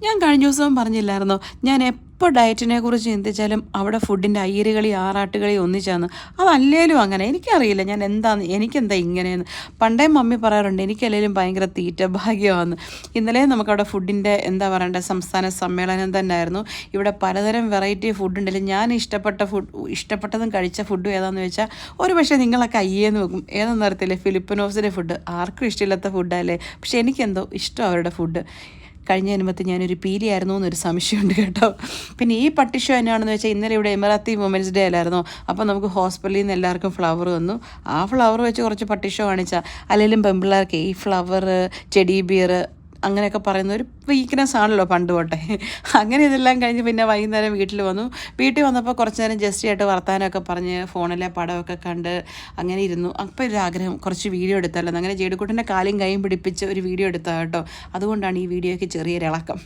ഞാൻ കഴിഞ്ഞ ദിവസവും പറഞ്ഞില്ലായിരുന്നോ, ഞാൻ എപ്പോൾ ഡയറ്റിനെ കുറിച്ച് ചിന്തിച്ചാലും അവിടെ ഫുഡിൻ്റെ അയ്യരുകളി ആറാട്ടുകളി ഒന്നിച്ചാന്ന്. അതല്ലേലും അങ്ങനെ എനിക്കറിയില്ല ഞാൻ എന്താന്ന് എനിക്കെന്താ ഇങ്ങനെയെന്ന്. പണ്ടേ മമ്മി പറയാറുണ്ട് എനിക്കല്ലേലും ഭയങ്കര തീറ്റ ഭാഗ്യമാണെന്ന്. ഇന്നലെ നമുക്കവിടെ ഫുഡിൻ്റെ എന്താ പറയണ്ടേ സംസ്ഥാന സമ്മേളനം തന്നെ ആയിരുന്നു. ഇവിടെ പലതരം വെറൈറ്റി ഫുഡ് ഉണ്ടല്ലോ. ഞാൻ ഇഷ്ടപ്പെട്ടതും കഴിച്ച ഫുഡും ഏതാണെന്ന് വെച്ചാൽ ഒരു പക്ഷേ നിങ്ങളൊക്കെ അയ്യേന്ന് വെക്കും. ഏതെന്ന് അറിയത്തില്ലേ, ഫിലിപ്പിനോസിൻ്റെ ഫുഡ്. ആർക്കും ഇഷ്ടമില്ലാത്ത ഫുഡല്ലേ, പക്ഷേ എനിക്കെന്തോ ഇഷ്ടം അവരുടെ ഫുഡ്. കഴിഞ്ഞ ജന്മത്തിൽ ഞാനൊരു പീലിയായിരുന്നു എന്നൊരു സംശയമുണ്ട് കേട്ടോ. പിന്നെ ഈ പട്ടിഷോ എന്നാണെന്ന് വെച്ചാൽ ഇന്നലെ ഇവിടെ എമിറാത്തി വുമൻസ് ഡേ അല്ലായിരുന്നോ, അപ്പോൾ നമുക്ക് ഹോസ്പിറ്റലിൽ നിന്ന് എല്ലാവർക്കും ഫ്ലവർ വന്നു. ആ ഫ്ലവർ വെച്ച് കുറച്ച് പട്ടിഷോ കാണിച്ചാൽ അല്ലെങ്കിലും പെമ്പിള്ളേർക്ക് ഈ ഫ്ലവർ ചെടി ബിയർ അങ്ങനെയൊക്കെ പറയുന്ന ഒരു വീക്ക്നെസ് ആണല്ലോ പണ്ട് തൊട്ടേ. അങ്ങനെ ഇതെല്ലാം കഴിഞ്ഞ് പിന്നെ വൈകുന്നേരം വീട്ടിൽ വന്നു. വീട്ടിൽ വന്നപ്പോൾ കുറച്ച് നേരം ജസ്റ്റ് ആയിട്ട് വർത്താനമൊക്കെ പറഞ്ഞ് ഫോണിലെ പടമൊക്കെ കണ്ട് അങ്ങനെ ഇരുന്നു. അപ്പോൾ ഒരു ആഗ്രഹം കുറച്ച് വീഡിയോ എടുത്താലോ. അങ്ങനെ ജേഡിക്കുട്ടൻ്റെ കാലും കൈയും പിടിപ്പിച്ച് ഒരു വീഡിയോ എടുത്താൽ കേട്ടോ. അതുകൊണ്ടാണ് ഈ വീഡിയോയ്ക്ക് ചെറിയൊരിളക്കം.